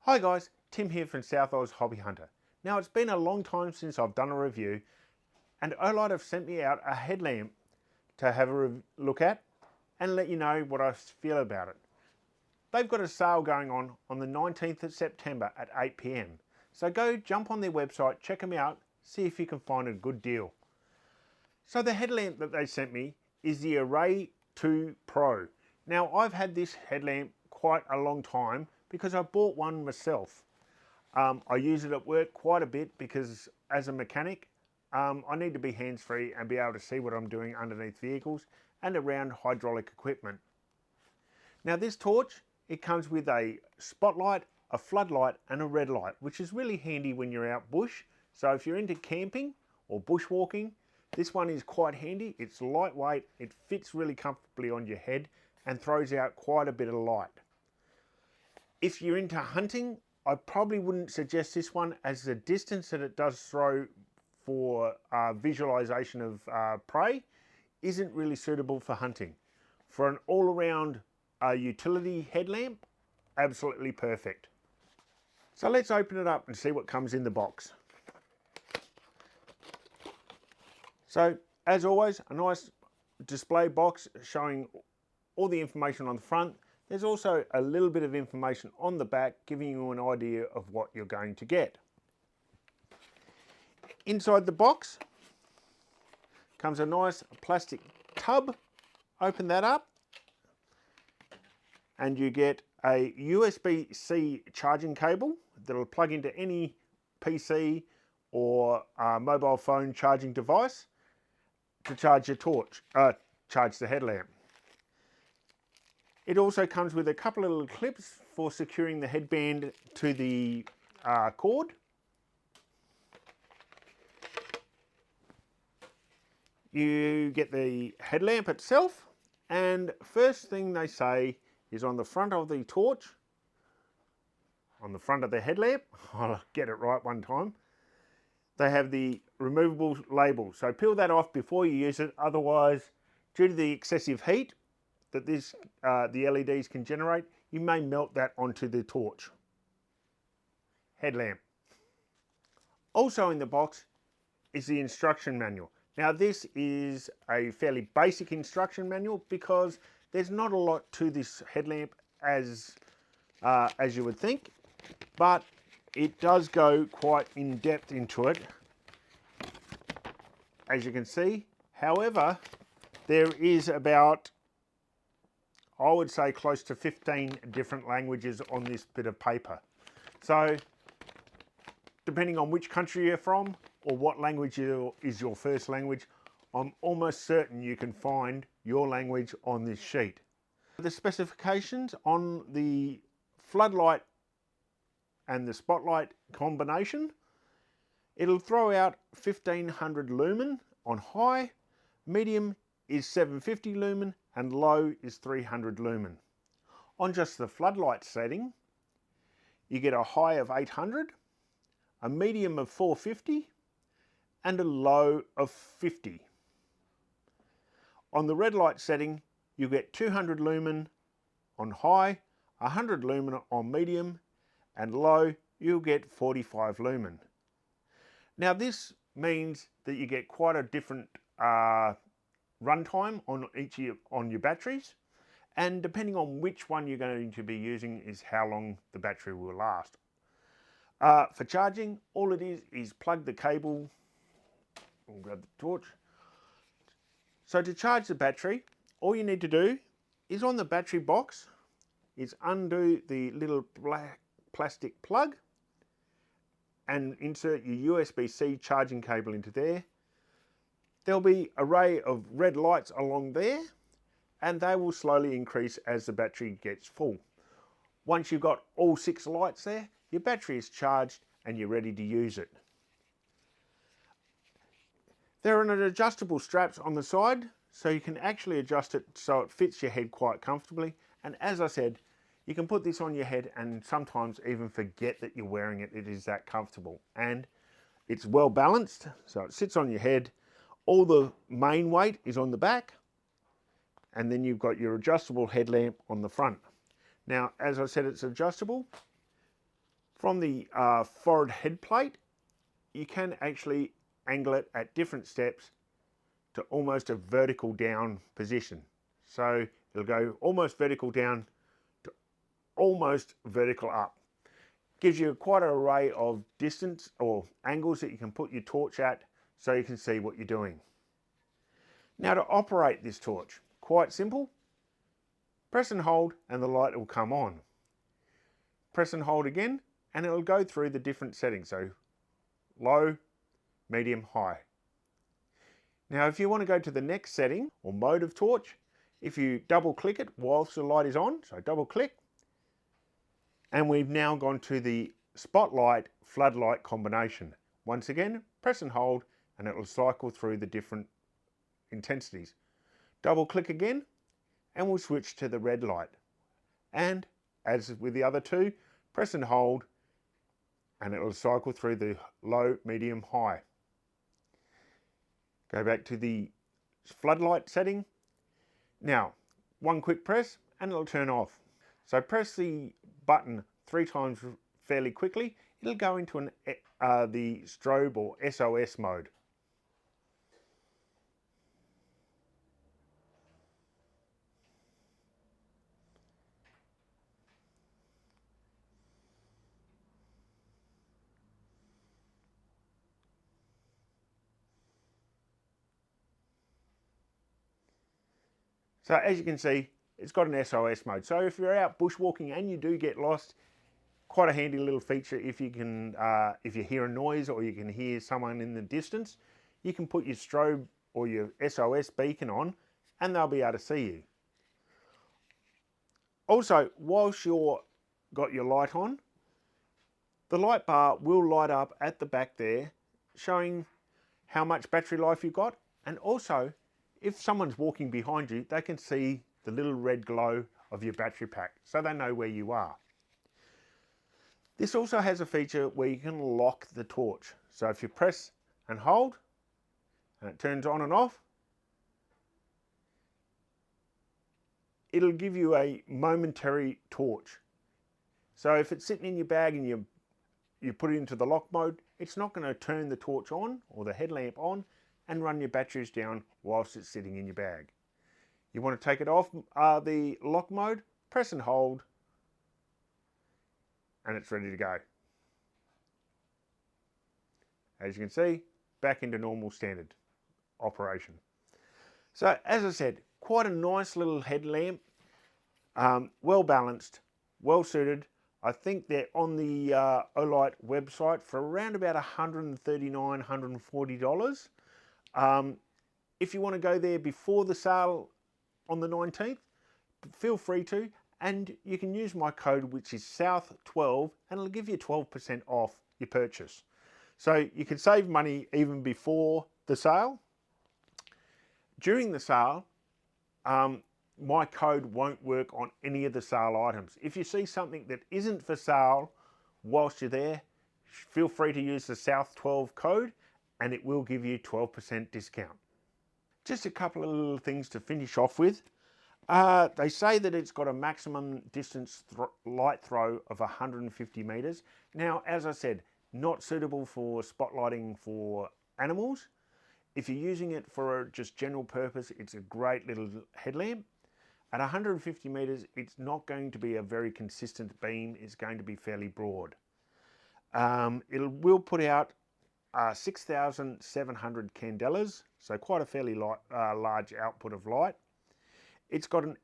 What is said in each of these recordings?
Hi guys, Tim here from South Oz Hobby Hunter. Now it's been a long time since I've done a review and Olight have sent me out a headlamp to have a look at and let you know what I feel about it. They've got a sale going on the 19th of September at 8 PM. So go jump on their website, check them out, see if you can find a good deal. So the headlamp that they sent me is the Array2 Pro. Now I've had this headlamp quite a long time because I bought one myself. I use it at work quite a bit because as a mechanic, I need to be hands-free and be able to see what I'm doing underneath vehicles and around hydraulic equipment. Now this torch, it comes with a spotlight, a floodlight and a red light, which is really handy when you're out bush. So if you're into camping or bushwalking, this one is quite handy. It's lightweight, it fits really comfortably on your head and throws out quite a bit of light. If you're into hunting, I probably wouldn't suggest this one, as the distance that it does throw for visualization of prey isn't really suitable for hunting. For an all-around utility headlamp, absolutely perfect. So let's open it up and see what comes in the box. So as always, a nice display box showing all the information on the front. There's also a little bit of information on the back giving you an idea of what you're going to get. Inside the box comes a nice plastic tub. Open that up and you get a USB-C charging cable that'll plug into any PC or mobile phone charging device to charge your torch, charge the headlamp. It also comes with a couple of little clips for securing the headband to the cord. You get the headlamp itself, and first thing they say is on the front of the torch, on the front of the headlamp, I'll get it right one time, they have the removable label. So peel that off before you use it, otherwise due to the excessive heat that the LEDs can generate, you may melt that onto the torch. Headlamp. Also in the box is the instruction manual. Now this is a fairly basic instruction manual because there's not a lot to this headlamp as you would think, but it does go quite in depth into it, as you can see. However, there is about, I would say, close to 15 different languages on this bit of paper. So depending on which country you're from or what language is your first language, I'm almost certain you can find your language on this sheet. The specifications on the floodlight and the spotlight combination, it'll throw out 1500 lumen on high, medium is 750 lumen and low is 300 lumen. On just the floodlight setting, you get a high of 800, a medium of 450 and a low of 50. On the red light setting, you get 200 lumen on high, 100 lumen on medium, and low you'll get 45 lumen. Now this means that you get quite a different runtime on your batteries, and depending on which one you're going to be using is how long the battery will last. For charging, all it is plug the cable. We'll grab the torch. So to charge the battery, all you need to do is on the battery box is undo the little black plastic plug and insert your USB-C charging cable into there. There'll be an array of red lights along there and they will slowly increase as the battery gets full. Once you've got all 6 lights there, your battery is charged and you're ready to use it. There are adjustable straps on the side, so you can actually adjust it so it fits your head quite comfortably. And as I said, you can put this on your head and sometimes even forget that you're wearing it. It is that comfortable. And it's well balanced, so it sits on your head. All the main weight is on the back, and then you've got your adjustable headlamp on the front. Now, as I said, it's adjustable. From the forward head plate, you can actually angle it at different steps to almost a vertical down position. So it'll go almost vertical down to almost vertical up. Gives you quite an array of distance or angles that you can put your torch at so you can see what you're doing. Now to operate this torch, quite simple. Press and hold and the light will come on. Press and hold again and it'll go through the different settings. So low, medium, high. Now if you want to go to the next setting or mode of torch, if you double click it whilst the light is on, so double click, and we've now gone to the spotlight floodlight combination. Once again, press and hold and it will cycle through the different intensities. Double click again and we'll switch to the red light. And as with the other two, press and hold and it will cycle through the low, medium, high. Go back to the floodlight setting. Now, one quick press and it'll turn off. So press the button 3 times fairly quickly. It'll go into the strobe or SOS mode. So as you can see, it's got an SOS mode. So if you're out bushwalking and you do get lost, quite a handy little feature. If you can, if you hear a noise or you can hear someone in the distance, you can put your strobe or your SOS beacon on and they'll be able to see you. Also, whilst you're got your light on, the light bar will light up at the back there, showing how much battery life you've got, and also if someone's walking behind you, they can see the little red glow of your battery pack, so they know where you are. This also has a feature where you can lock the torch. So if you press and hold, and it turns on and off, it'll give you a momentary torch. So if it's sitting in your bag and you put it into the lock mode, it's not going to turn the torch on or the headlamp on and run your batteries down whilst it's sitting in your bag. You want to take it off the lock mode, press and hold, and it's ready to go. As you can see, back into normal standard operation. So as I said, quite a nice little headlamp, well balanced, well suited. I think they're on the Olight website for around about $139, $140. If you want to go there before the sale on the 19th, feel free to, and you can use my code, which is South12, and it'll give you 12% off your purchase. So you can save money even before the sale. During the sale, my code won't work on any of the sale items. If you see something that isn't for sale whilst you're there, feel free to use the South12 code and it will give you 12% discount. Just a couple of little things to finish off with. They say that it's got a maximum distance light throw of 150 meters. Now, as I said, not suitable for spotlighting for animals. If you're using it for just general purpose, it's a great little headlamp. At 150 meters, it's not going to be a very consistent beam. It's going to be fairly broad. It will put out 6,700 candelas, so quite a fairly large output of light. It's got an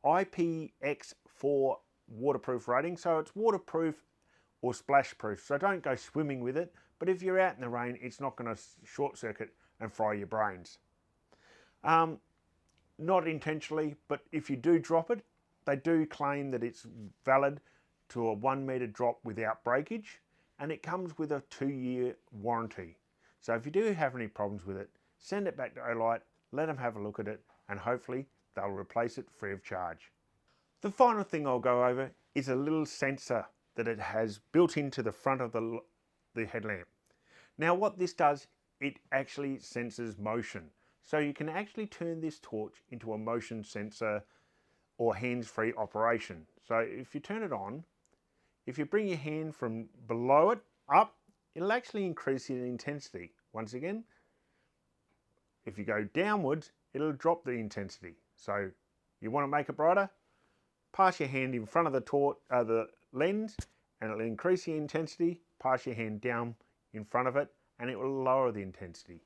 IPX4 waterproof rating, so it's waterproof or splash proof, so don't go swimming with it, but if you're out in the rain, it's not going to short circuit and fry your brains. Not intentionally, but if you do drop it, they do claim that it's valid to a 1 meter drop without breakage, and it comes with a 2-year warranty. So if you do have any problems with it, send it back to Olight, let them have a look at it, and hopefully they'll replace it free of charge. The final thing I'll go over is a little sensor that it has built into the front of the headlamp. Now what this does, it actually senses motion. So you can actually turn this torch into a motion sensor or hands-free operation. So if you turn it on, if you bring your hand from below it up, it'll actually increase the intensity. Once again, if you go downwards, it'll drop the intensity. So you want to make it brighter, pass your hand in front of the lens and it'll increase the intensity. Pass your hand down in front of it and it will lower the intensity.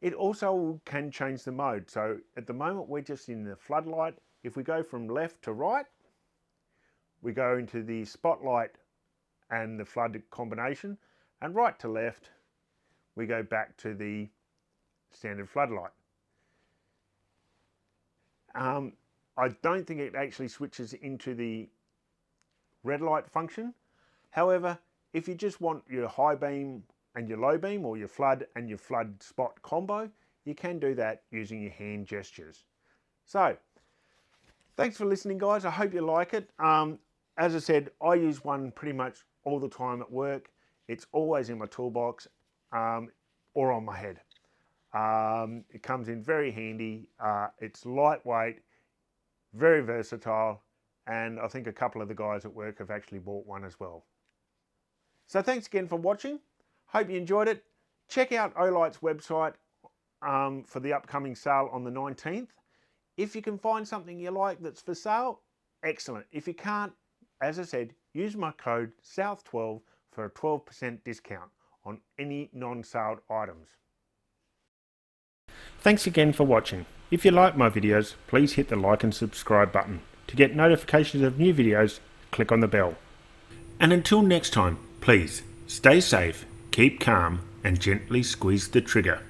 It also can change the mode. So at the moment we're just in the floodlight. If we go from left to right, we go into the spotlight and the flood combination, and right to left, we go back to the standard floodlight. I don't think it actually switches into the red light function. However, if you just want your high beam and your low beam, or your flood and your flood spot combo, you can do that using your hand gestures. So, thanks for listening, guys. I hope you like it. As I said, I use one pretty much all the time at work. It's always in my toolbox or on my head. It comes in very handy. It's lightweight, very versatile, and I think a couple of the guys at work have actually bought one as well. So thanks again for watching. Hope you enjoyed it. Check out Olight's website for the upcoming sale on the 19th. If you can find something you like that's for sale, excellent. If you can't, as I said, use my code SOUTH12 for a 12% discount on any non-sale items. Thanks again for watching. If you like my videos, please hit the like and subscribe button. To get notifications of new videos, click on the bell. And until next time, please stay safe, keep calm, and gently squeeze the trigger.